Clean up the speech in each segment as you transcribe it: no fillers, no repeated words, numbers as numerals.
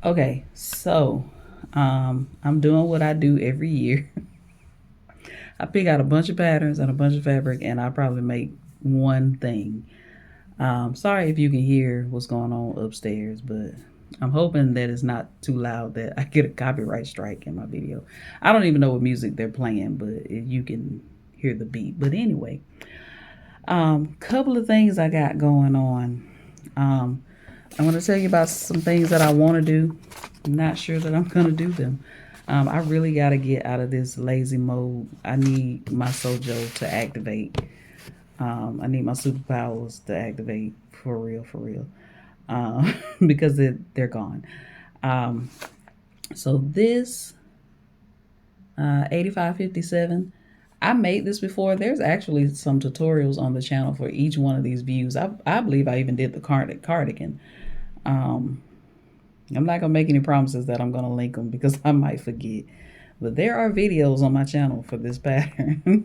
Okay, so I'm doing what I do every year. I pick out a bunch of patterns and a bunch of fabric, and I probably make one thing. Sorry if you can hear what's going on upstairs, but I'm hoping that it's not too loud that I get a copyright strike in my video. I don't even know what music they're playing, but you can hear the beat. But anyway, couple of things I got going on. I want to tell you about some things that I want to do. I'm not sure that I'm going to do them. I really got to get out of this lazy mode. I need my sojo to activate. I need my superpowers to activate for real, for real. Because they're gone. Um, so this 8557, I made this before. There's actually some tutorials on the channel for each one of these views. I believe I even did the cardigan. I'm not gonna make any promises that I'm gonna link them because I might forget. But there are videos on my channel for this pattern.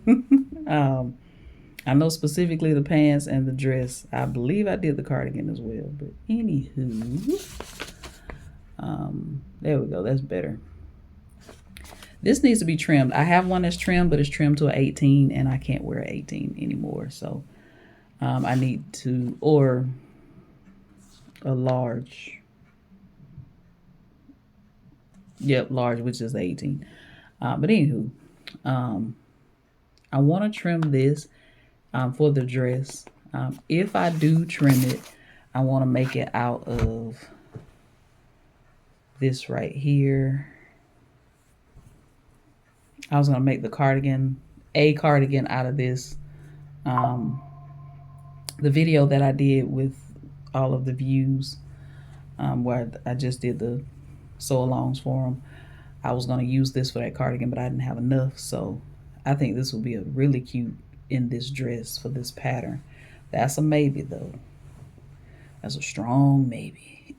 I know specifically the pants and the dress. I believe I did the cardigan as well. But anywho, there we go. That's better. This needs to be trimmed. I have one that's trimmed, but it's trimmed to an 18, and I can't wear an 18 anymore. So I need to, or a large. Yep, large, which is 18. But anywho, I want to trim this for the dress. If I do trim it, I want to make it out of this right here. I was going to make the cardigan, a cardigan out of this. The video that I did with all of the views, where I just did the sew-alongs for them, I was going to use this for that cardigan, but I didn't have enough. So I think this will be a really cute in this dress for this pattern. That's a maybe, though. That's a strong maybe.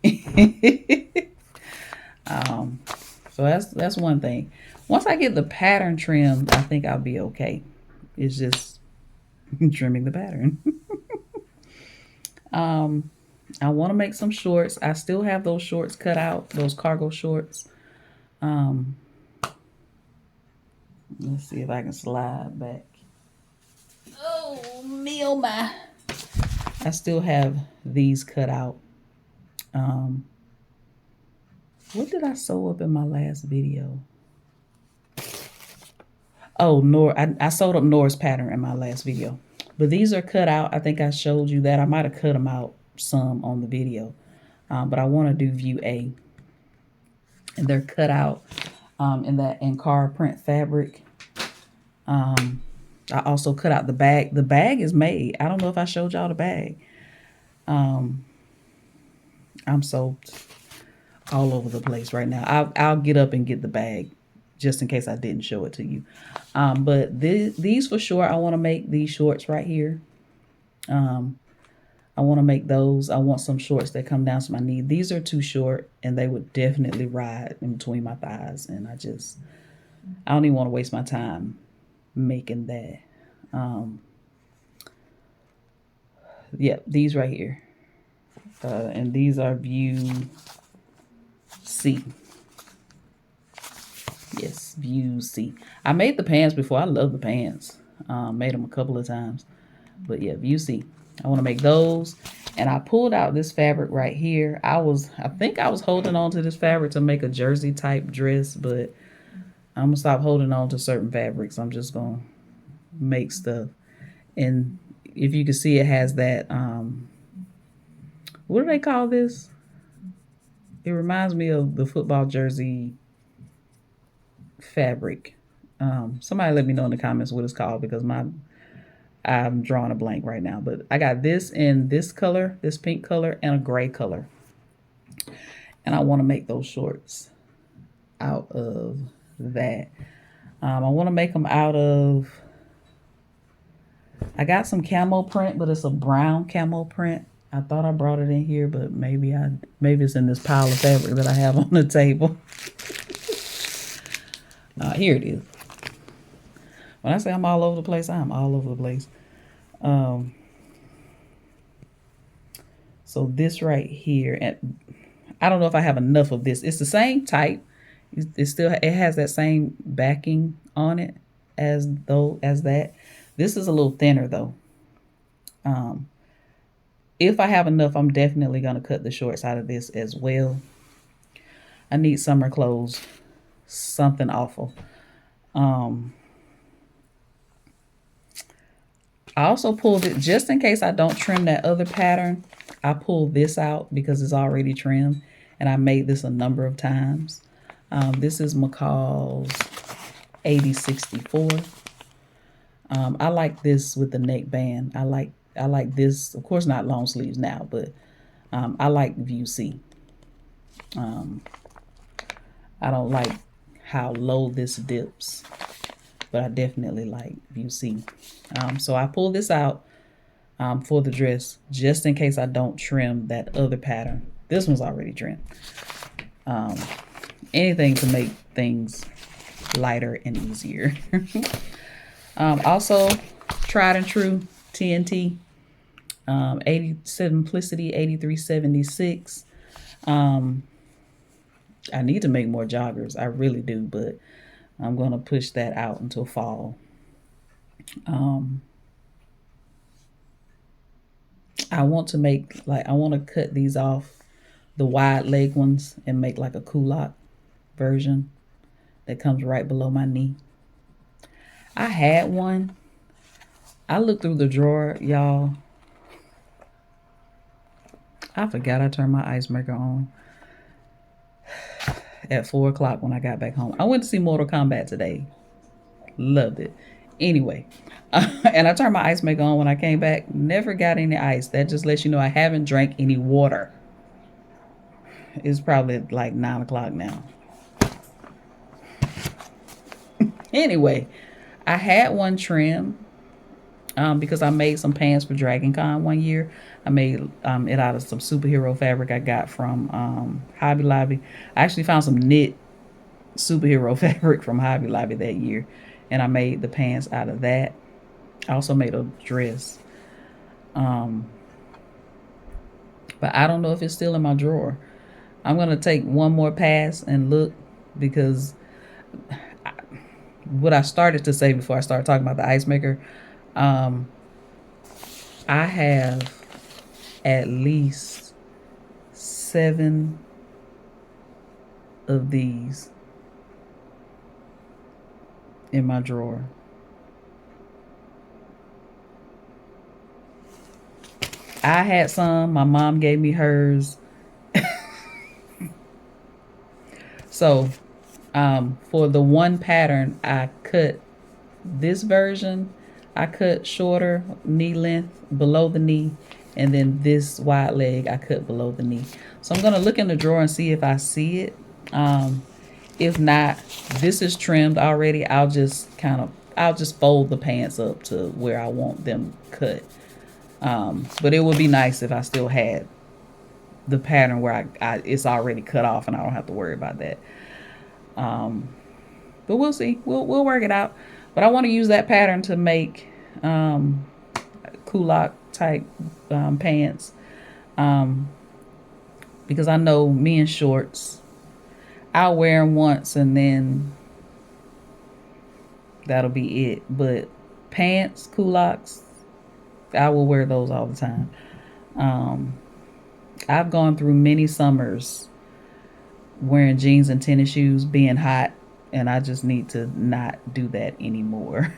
So that's one thing. Once I get the pattern trimmed, I think I'll be okay. It's just trimming the pattern. I want to make some shorts. I still have those shorts cut out, those cargo shorts. Let's see if I can slide back. Oh, me, oh my. I still have these cut out. What did I sew up in my last video? Oh, I sewed up Nora's pattern in my last video. But these are cut out. I think I showed you that. I might have cut them out some on the video. But I want to do view A. And they're cut out in that Ankara print fabric. I also cut out the bag. The bag is made. I don't know if I showed y'all the bag. I'm so all over the place right now. I'll get up and get the bag just in case I didn't show it to you. But these for sure, I want to make these shorts right here. I want to make those. I want some shorts that come down to my knee. These are too short, and they would definitely ride in between my thighs. And I don't even want to waste my time making that. Yep, these right here. And these are view C. Yes, view C. I made the pants before. I love the pants. Made them a couple of times. But yeah, view C. I want to make those. And I pulled out this fabric right here. I think I was holding on to this fabric to make a jersey type dress, but I'm going to stop holding on to certain fabrics. I'm just going to make stuff. And if you can see, it has that, what do they call this? It reminds me of the football jersey fabric. Somebody let me know in the comments what it's called, because I'm drawing a blank right now. But I got this in this color, this pink color, and a gray color. And I want to make those shorts out of that. I want to make them out of, I got some camo print, but it's a brown camo print. I thought I brought it in here, but maybe it's in this pile of fabric that I have on the table. Here it is. When I say I'm all over the place, I'm all over the place. So this right here, and I don't know if I have enough of this. It's the same type. It's still, it has that same backing on it as that. This is a little thinner though. Um, if I have enough, I'm definitely gonna cut the shorts out of this as well. I need summer clothes, something awful. Um, I also pulled it just in case I don't trim that other pattern. I pulled this out because it's already trimmed, and I made this a number of times. This is McCall's 8064. I like this with the neckband. I like this, of course, not long sleeves now, but I like View C. I don't like how low this dips, but I definitely like View C. So I pulled this out for the dress just in case I don't trim that other pattern. This one's already trimmed. Anything to make things lighter and easier. Also, tried and true TNT 80 Simplicity 8376. I need to make more joggers. I really do, but I'm going to push that out until fall. I want to make, I want to cut these off, the wide leg ones, and make like a culotte version that comes right below my knee. I had one. I looked through the drawer, y'all. I forgot I turned my ice maker on at 4 o'clock when I got back home. I went to see Mortal Kombat today. Loved it. Anyway, and I turned my ice maker on when I came back. Never got any ice. That just lets you know I haven't drank any water. It's probably like 9 o'clock now. Anyway, I had one trim because I made some pants for Dragon Con one year. I made it out of some superhero fabric I got from Hobby Lobby. I actually found some knit superhero fabric from Hobby Lobby that year, and I made the pants out of that. I also made a dress. But I don't know if it's still in my drawer. I'm going to take one more pass and look, because what I started to say before I started talking about the ice maker, I have at least 7 of these in my drawer. I had some. My mom gave me hers. So for the one pattern, I cut this version. I cut shorter knee length below the knee, and then this wide leg I cut below the knee. So I'm gonna look in the drawer and see if I see it. If not, this is trimmed already. I'll just fold the pants up to where I want them cut. But it would be nice if I still had the pattern where it's already cut off and I don't have to worry about that. But we'll see. We'll work it out. But I want to use that pattern to make culotte type pants, because I know me in shorts, I'll wear them once and then that'll be it. But pants, culottes, I will wear those all the time. I've gone through many summers wearing jeans and tennis shoes, being hot, and I just need to not do that anymore.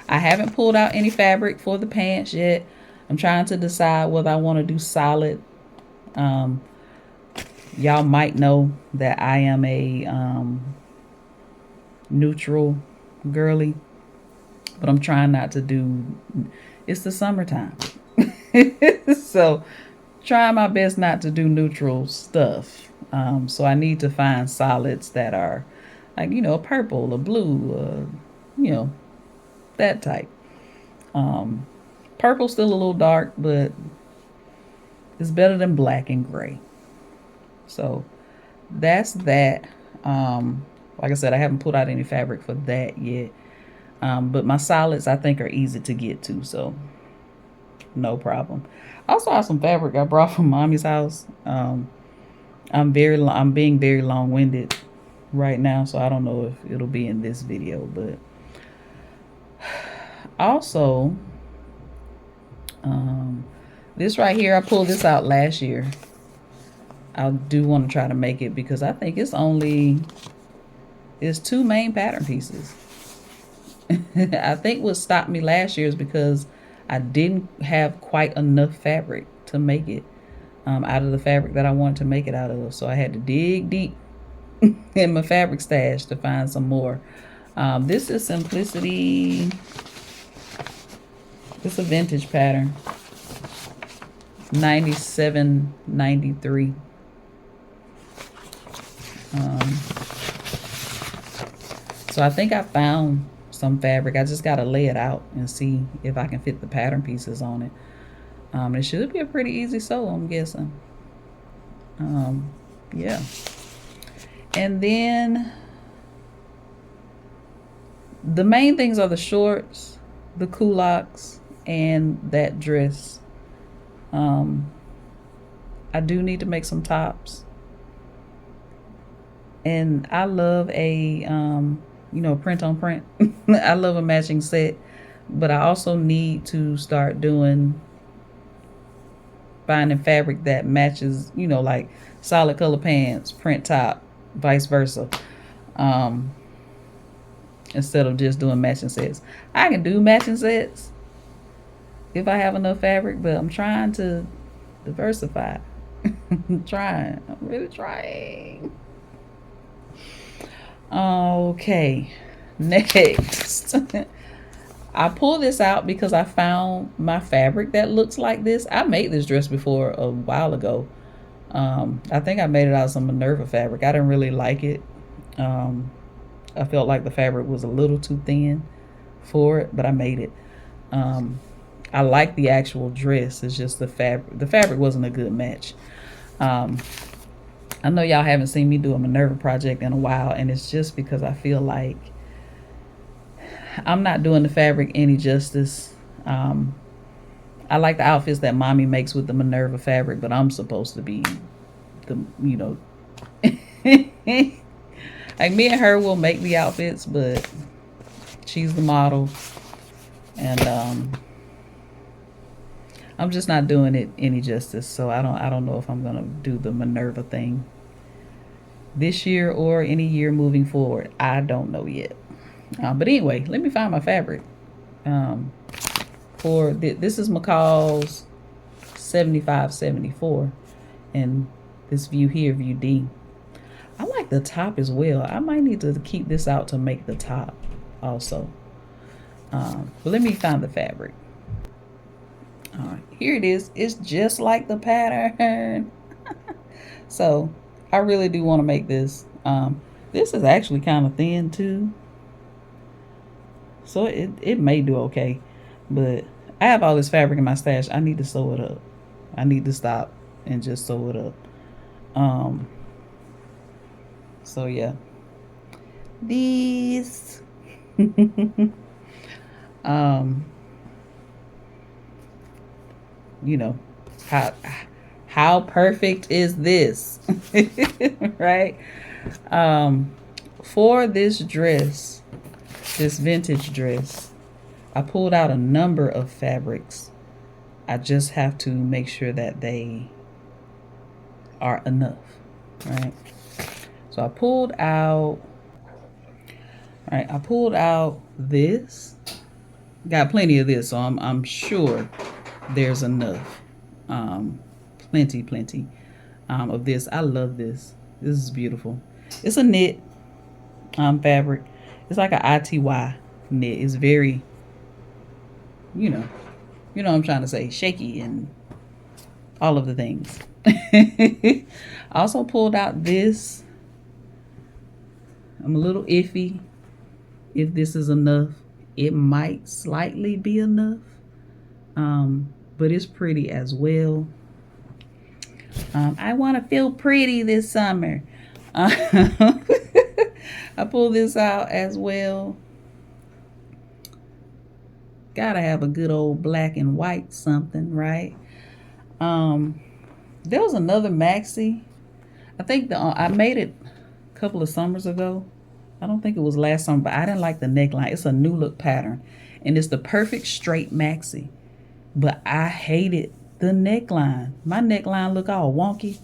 I haven't pulled out any fabric for the pants yet. I'm trying to decide whether I want to do solid. Y'all might know that I am a neutral girly, but I'm trying not to do, it's the summertime. So trying my best not to do neutral stuff. So I need to find solids that are like, a purple, a blue, that type. Purple's still a little dark, but it's better than black and gray. So that's that. Like I said, I haven't put out any fabric for that yet. But my solids I think are easy to get to. So No problem. I also have some fabric I brought from mommy's house. I'm being very long-winded right now, so I don't know if it'll be in this video, but also this right here, I pulled this out last year. I do want to try to make it because I think it's 2 main pattern pieces. I think what stopped me last year is because I didn't have quite enough fabric to make it out of the fabric that I wanted to make it out of. So I had to dig deep in my fabric stash to find some more. This is Simplicity. It's a vintage pattern. 97, 93. So I think I found some fabric. I just got to lay it out and see if I can fit the pattern pieces on it. It should be a pretty easy sew, I'm guessing. Yeah. And then the main things are the shorts, the culottes, and that dress. I do need to make some tops. And I love a, print on print. I love a matching set. But I also need to start finding fabric that matches, like solid color pants, print top, vice versa. Instead of just doing matching sets. I can do matching sets if I have enough fabric, but I'm trying to diversify. I'm really trying. Okay, next. I pulled this out because I found my fabric that looks like this. I made this dress before a while ago. I think I made it out of some Minerva fabric. I didn't really like it. I felt like the fabric was a little too thin for it, but I made it. I like the actual dress. It's just the fabric. The fabric wasn't a good match. I know y'all haven't seen me do a Minerva project in a while, and it's just because I feel like I'm not doing the fabric any justice. I like the outfits that mommy makes with the Minerva fabric, but I'm supposed to be like me and her will make the outfits, but she's the model, and I'm just not doing it any justice. So I don't know if I'm gonna do the Minerva thing this year or any year moving forward. I don't know yet. But anyway, let me find my fabric. This is McCall's 7574, and this view here, view D. I like the top as well. I might need to keep this out to make the top also. But let me find the fabric. All right, here it is. It's just like the pattern. So I really do want to make this. This is actually kind of thin too, so it may do okay. But I have all this fabric in my stash. I need to sew it up. I need to stop and just sew it up. So yeah, these how perfect is this? Right? For this dress, this vintage dress, I pulled out a number of fabrics. I just have to make sure that they are enough, right? So I pulled out this. Got plenty of this, so I'm sure there's enough. Plenty of this. I love this. This is beautiful. It's a knit fabric. It's like a ITY knit. It's very, you know what I'm trying to say, shaky and all of the things. I also pulled out this. I'm a little iffy if this is enough. It might slightly be enough, but it's pretty as well. I want to feel pretty this summer. I pulled this out as well. Gotta have a good old black and white something, right? There was another maxi. I think I made it a couple of summers ago. I don't think it was last summer, but I didn't like the neckline. It's a new look pattern, and it's the perfect straight maxi. But I hated the neckline. My neckline look all wonky,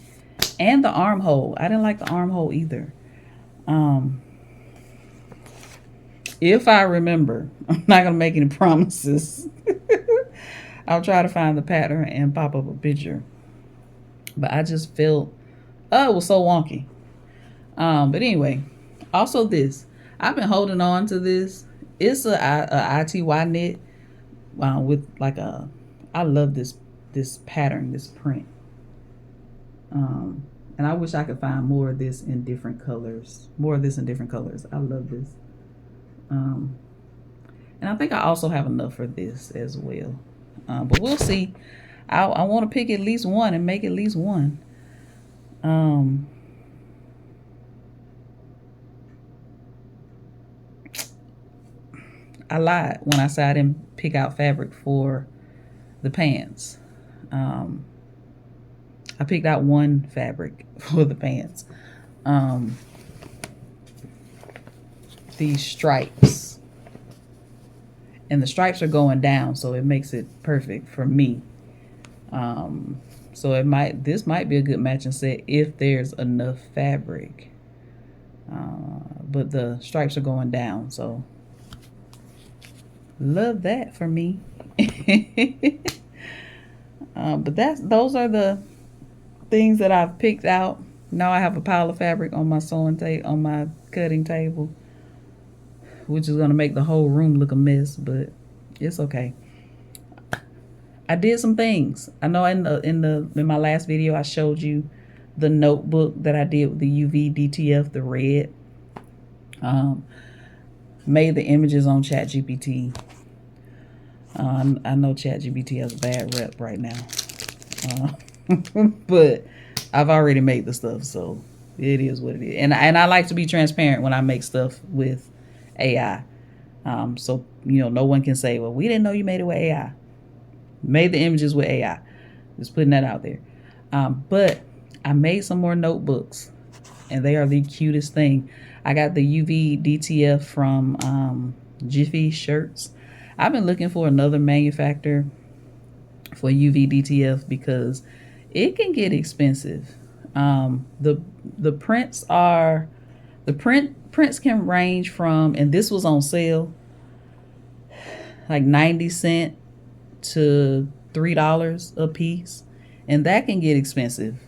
and the armhole. I didn't like the armhole either. If I remember, I'm not gonna make any promises. I'll try to find the pattern and pop up a picture. But I just felt, oh, it was so wonky. But anyway, also this. I've been holding on to this. It's a ITY knit with like a, I love this pattern, this print. And I wish I could find more of this in different colors. More of this in different colors. I love this. And I think I also have enough for this as well. But we'll see. I want to pick at least one and make at least one. I lied when I said I didn't pick out fabric for the pants. I picked out one fabric for the pants. These stripes. And the stripes are going down, so it makes it perfect for me. So this might be a good matching set if there's enough fabric. But the stripes are going down, so love that for me. But those are the things that I've picked out. Now I have a pile of fabric on my sewing table, on my cutting table, which is gonna make the whole room look a mess, but it's okay. I did some things. I know in my last video I showed you the notebook that I did with the UV DTF, the red. Made the images on ChatGPT. I know ChatGPT has a bad rep right now. But I've already made the stuff, so it is what it is. And I like to be transparent when I make stuff with AI. So, no one can say, well, we didn't know you made it with AI. Made the images with AI. Just putting that out there. But I made some more notebooks, and they are the cutest thing. I got the UV DTF from Jiffy Shirts. I've been looking for another manufacturer for UV DTF because it can get expensive. The prints are, prints can range from, and this was on sale, like 90 cents to $3 a piece, and that can get expensive,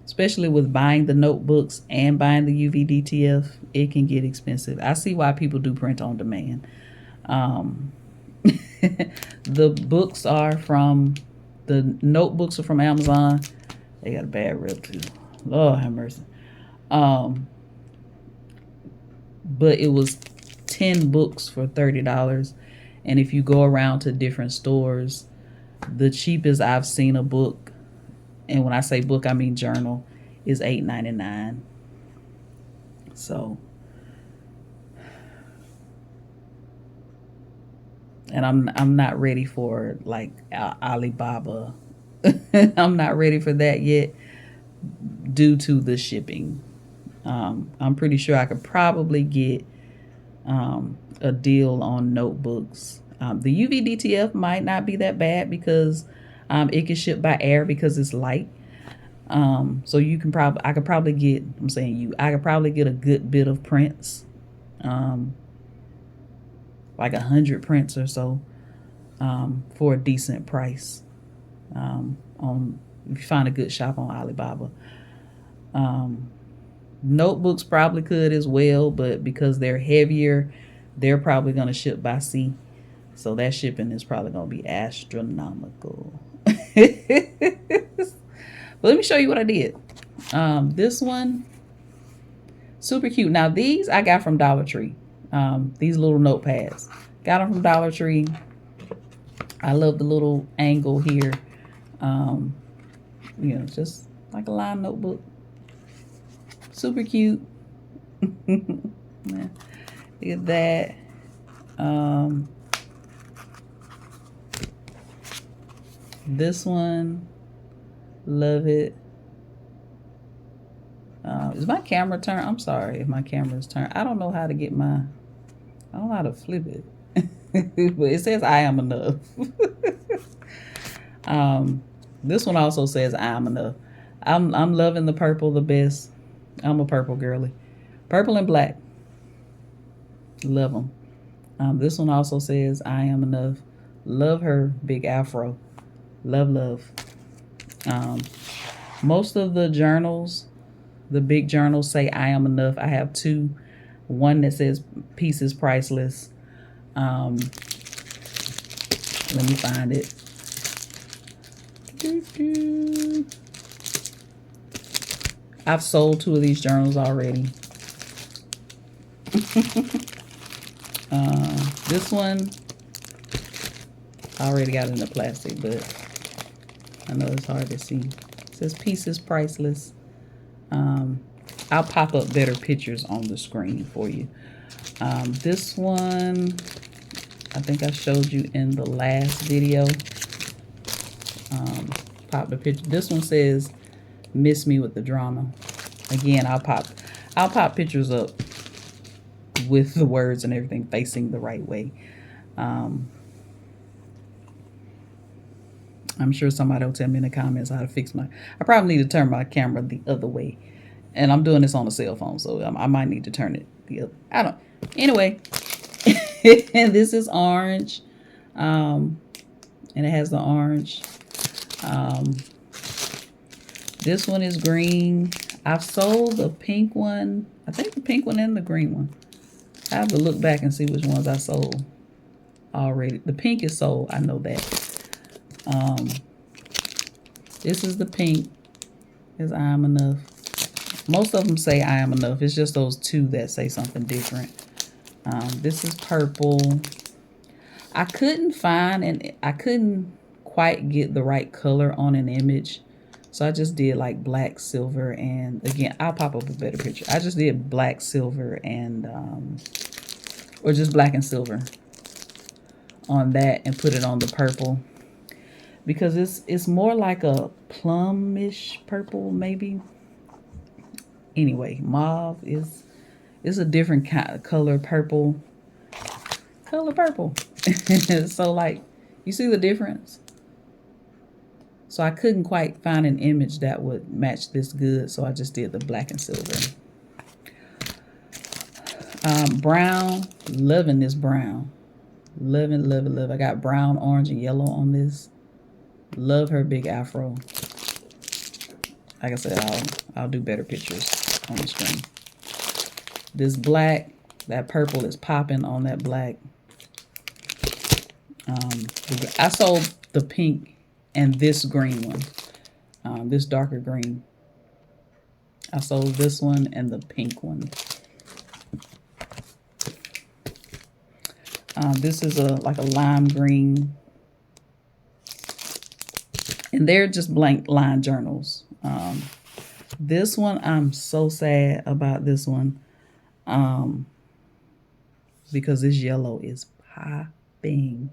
especially with buying the notebooks and buying the UV DTF. It can get expensive. I see why people do print on demand. The notebooks are from Amazon. They got a bad rep too. Lord have mercy. But it was 10 books for $30. And if you go around to different stores, the cheapest I've seen a book, and when I say book, I mean journal, is $8.99. So, and I'm not ready for like Alibaba. I'm not ready for that yet due to the shipping. I'm pretty sure I could probably get a deal on notebooks. The UV DTF might not be that bad because it can ship by air because it's light. So I could probably get a good bit of prints, like 100 prints or so, for a decent price. If you find a good shop on Alibaba. Notebooks probably could as well, but because they're heavier, they're probably going to ship by sea. So that shipping is probably going to be astronomical. But let me show you what I did. This one, super cute. Now these I got from Dollar Tree. These little notepads. Got them from Dollar Tree. I love the little angle here. Just like a line notebook. Super cute. Look at that. This one, love it. Is my camera turned? I'm sorry if my camera's turned. I don't know how to get my, I don't know how to flip it. But it says I am enough. This one also says I am enough. I'm loving the purple the best. I'm a purple girly. Purple and black. Love them. This one also says I am enough. Love her big afro. Love, love. Most of the journals, the big journals, say I am enough. I have two. One that says peace is priceless. Let me find it. I've sold two of these journals already. This one, I already got it in the plastic, but I know it's hard to see. It says peace is priceless. I'll pop up better pictures on the screen for you. This one, I think I showed you in the last video. Pop the picture. This one says miss me with the drama. Again, I'll pop pictures up with the words and everything facing the right way. I'm sure somebody will tell me in the comments how to fix I probably need to turn my camera the other way. And I'm doing this on a cell phone, so I might need to turn it the other. Anyway, and this is orange. And it has the orange. This one is green. I've sold the pink one. I think the pink one and the green one. I have to look back and see which ones I sold already. The pink is sold. I know that. This is the pink. Is I am enough. Most of them say I am enough. It's just those two that say something different. This is purple. I couldn't find and I couldn't quite get the right color on an image. So I just did like black, silver, and again, I'll pop up a better picture. I just did black, silver, and or just black and silver on that and put it on the purple. Because it's more like a plumish purple, maybe. Anyway, mauve is a different kind of color purple. Color purple. So like, you see the difference? So I couldn't quite find an image that would match this good, so I just did the black and silver. Brown, loving this brown. Loving, loving, love. I got brown, orange, and yellow on this. Love her big afro. Like I said, I'll do better pictures on the screen. This black, that purple is popping on that black. I sold the pink and this green one. This darker green. I sold this one and the pink one. This is like a lime green. And they're just blank line journals. This one, I'm so sad about this one. Because this yellow is popping.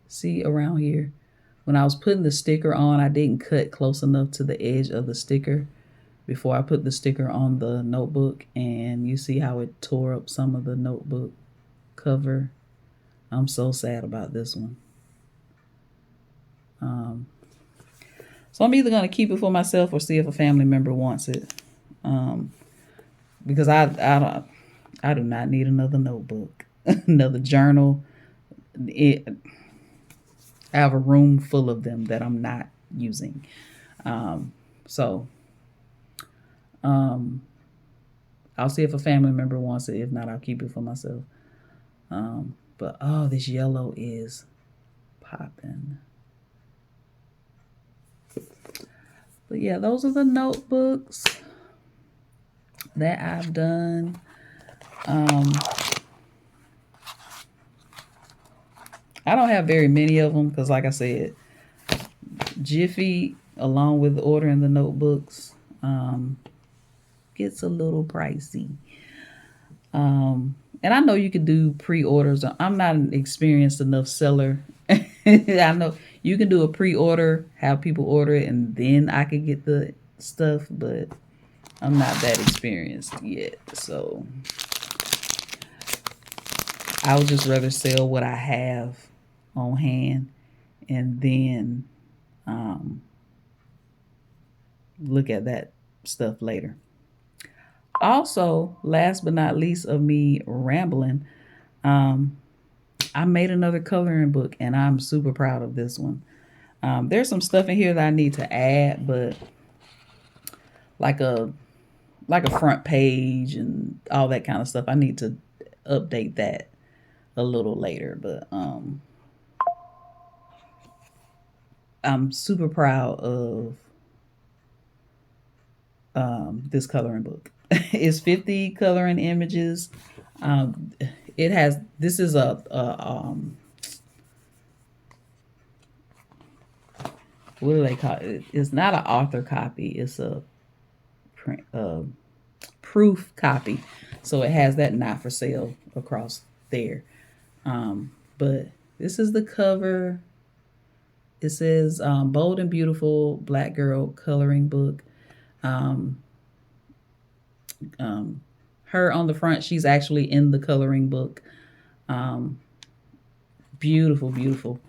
See around here, when I was putting the sticker on, I didn't cut close enough to the edge of the sticker before I put the sticker on the notebook, and you see how it tore up some of the notebook cover. I'm so sad about this one. So I'm either going to keep it for myself or see if a family member wants it. Because I do not need another notebook, another journal. I have a room full of them that I'm not using. I'll see if a family member wants it. If not, I'll keep it for myself. But oh, this yellow is popping. But yeah, those are the notebooks that I've done. I don't have very many of them because, like I said, Jiffy, along with ordering the notebooks, gets a little pricey. And I know you could do pre-orders. I'm not an experienced enough seller. I know you can do a pre-order, have people order it, and then I could get the stuff, but I'm not that experienced yet. So I would just rather sell what I have on hand and then look at that stuff later. Also, last but not least of me rambling, I made another coloring book and I'm super proud of this one. There's some stuff in here that I need to add, but like a front page and all that kind of stuff, I need to update that a little later. But I'm super proud of this coloring book. It's 50 coloring images. It has, this is a what do they call it? It's not an author copy. It's a print, proof copy. So it has that not for sale across there. But this is the cover. It says Bold and Beautiful Black Girl Coloring Book. Her on the front, she's actually in the coloring book. Beautiful, beautiful.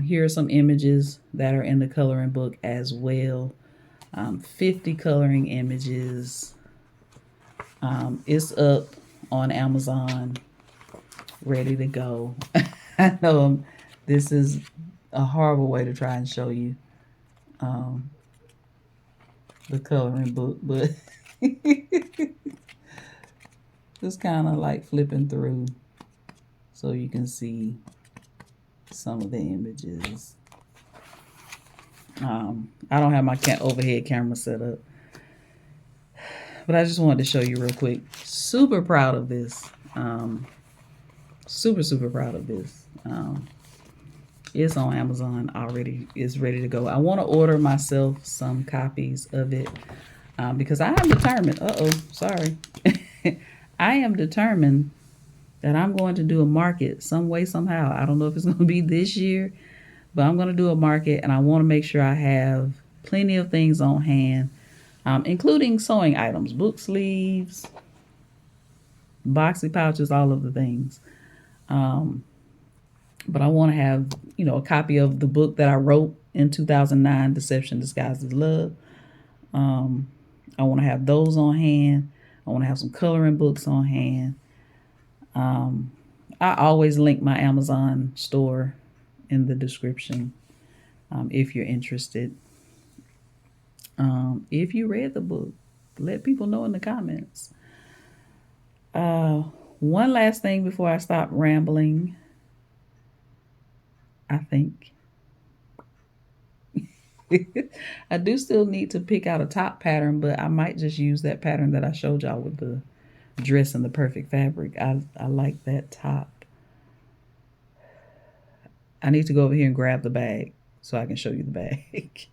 Here are some images that are in the coloring book as well. 50 coloring images. It's up on Amazon, ready to go. I know this is a horrible way to try and show you the coloring book, but just kind of like flipping through so you can see some of the images. I don't have my overhead camera set up, but I just wanted to show you real quick. Super proud of this. Super, super proud of this. It's on Amazon already. It's ready to go. I want to order myself some copies of it because I am determined. Sorry. I am determined that I'm going to do a market some way, somehow. I don't know if it's going to be this year, but I'm going to do a market, and I want to make sure I have plenty of things on hand, including sewing items, book sleeves, boxy pouches, all of the things. But I want to have, a copy of the book that I wrote in 2009, Deception Disguised as Love. I want to have those on hand. I want to have some coloring books on hand. I always link my Amazon store in the description if you're interested. If you read the book, let people know in the comments. One last thing before I stop rambling, I think. I do still need to pick out a top pattern, but I might just use that pattern that I showed y'all with the dress and the perfect fabric. I like that top. I need to go over here and grab the bag so I can show you the bag.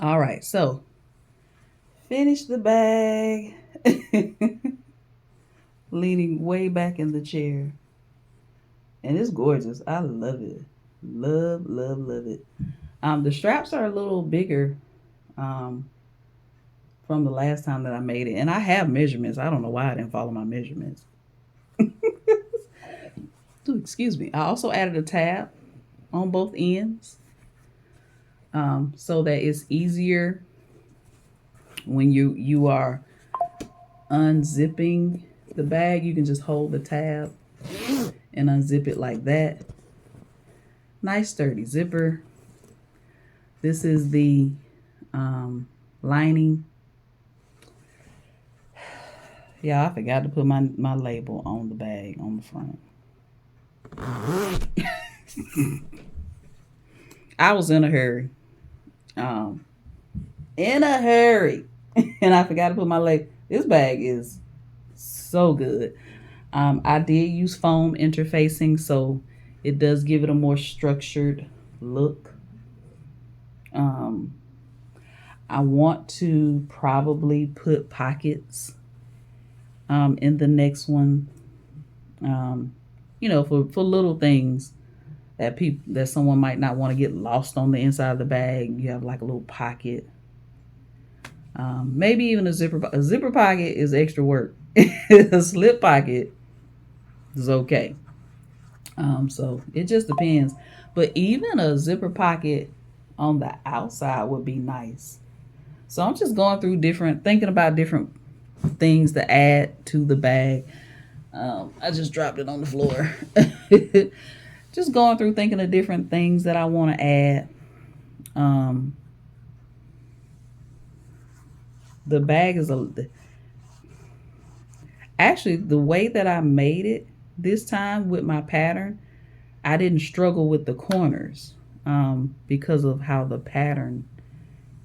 All right, so finish the bag. Leaning way back in the chair. And it's gorgeous. I love it. Love, love, love it. The straps are a little bigger from the last time that I made it. And I have measurements. I don't know why I didn't follow my measurements. Ooh, excuse me. I also added a tab on both ends so that it's easier when you are unzipping the bag. You can just hold the tab and unzip it like that. Nice sturdy zipper. This is the lining. Yeah, I forgot to put my label on the bag on the front. I was in a hurry. And I forgot to put my label. This bag is so good. I did use foam interfacing, so it does give it a more structured look. I want to probably put pockets in the next one. For little things that someone might not want to get lost on the inside of the bag. You have like a little pocket. Maybe even a zipper. A zipper pocket is extra work. A slip pocket is okay. So it just depends. But even a zipper pocket on the outside would be nice. So I'm just going through thinking about different things to add to the bag. I just dropped it on the floor. Just going through thinking of different things that I want to add. The bag is actually the way that I made it this time with my pattern. I didn't struggle with the corners because of how the pattern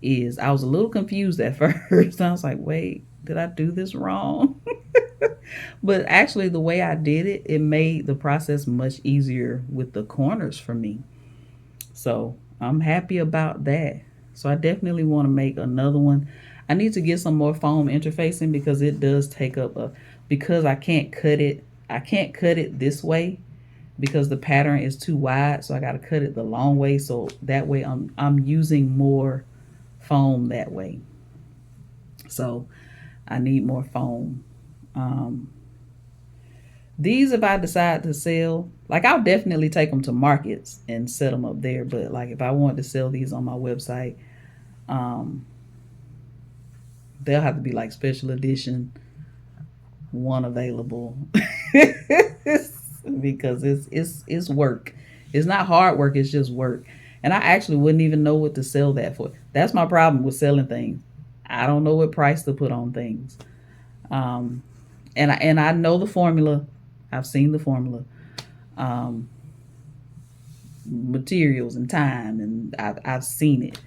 is. I was a little confused at first. I was like, wait, did I do this wrong? But actually the way I did it, it made the process much easier with the corners for me. So I'm happy about that. So I definitely want to make another one. I need to get some more foam interfacing because it does take up because I can't cut it this way because the pattern is too wide. So I got to cut it the long way. So that way I'm using more foam that way. So I need more foam. These, if I decide to sell, like I'll definitely take them to markets and set them up there. But like if I wanted to sell these on my website, they'll have to be like special edition, one available, because it's work. It's not hard work. It's just work. And I actually wouldn't even know what to sell that for. That's my problem with selling things. I don't know what price to put on things. And I know the formula. I've seen the formula, materials and time, and I've seen it.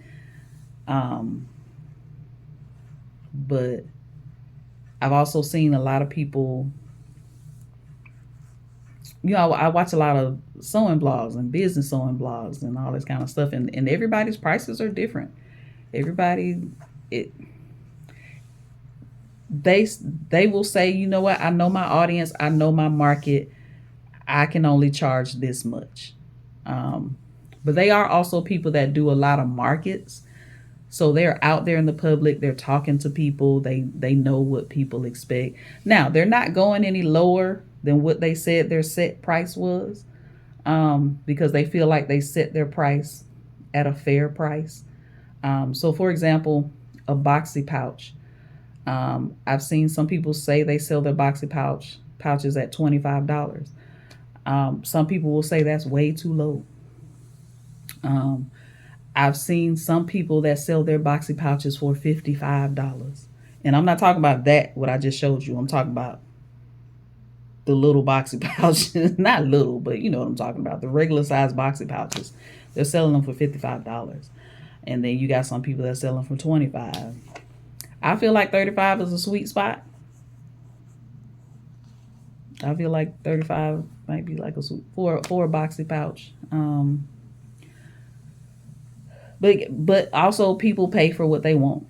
But I've also seen a lot of people. I watch a lot of sewing blogs and business sewing blogs and all this kind of stuff, and everybody's prices are different. They will say, you know what, I know my audience, I know my market, I can only charge this much. But they are also people that do a lot of markets. So they're out there in the public, they're talking to people, they know what people expect. Now, they're not going any lower than what they said their set price was, because they feel like they set their price at a fair price. So for example, a boxy pouch. I've seen some people say they sell their boxy pouches at $25. Some people will say that's way too low. I've seen some people that sell their boxy pouches for $55. And I'm not talking about that, what I just showed you. I'm talking about the little boxy pouches. Not little, but you know what I'm talking about. The regular size boxy pouches. They're selling them for $55. And then you got some people that sell them for $25. I feel like 35 is a sweet spot. I feel like 35 might be like for a boxy pouch. But also people pay for what they want.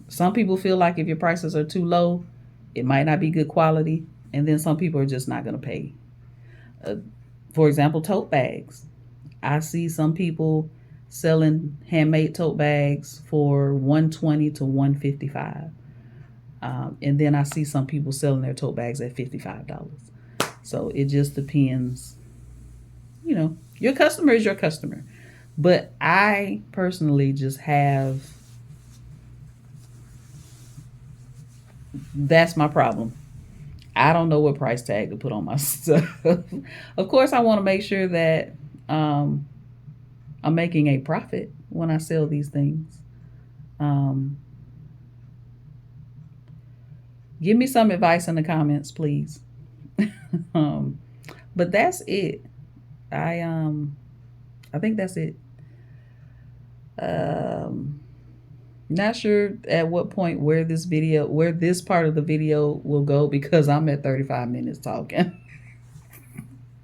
Some people feel like if your prices are too low, it might not be good quality. And then some people are just not going to pay. For example, tote bags. I see some people selling handmade tote bags for $120 to $155. And then I see some people selling their tote bags at $55. So it just depends. Your customer is your customer. But I personally just that's my problem. I don't know what price tag to put on my stuff. Of course, I want to make sure that I'm making a profit when I sell these things. Give me some advice in the comments, please. But that's it. I think that's it. Not sure at what point where this part of the video will go because I'm at 35 minutes talking.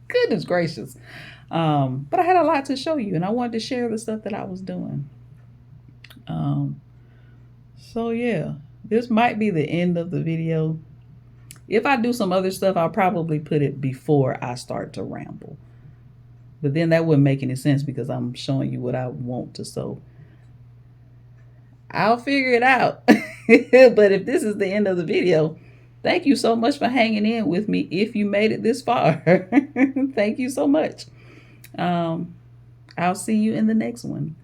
Goodness gracious. But I had a lot to show you and I wanted to share the stuff that I was doing. So yeah, this might be the end of the video. If I do some other stuff, I'll probably put it before I start to ramble. But then that wouldn't make any sense because I'm showing you what I want to sow. I'll figure it out. But if this is the end of the video, thank you so much for hanging in with me if you made it this far. Thank you so much. I'll see you in the next one.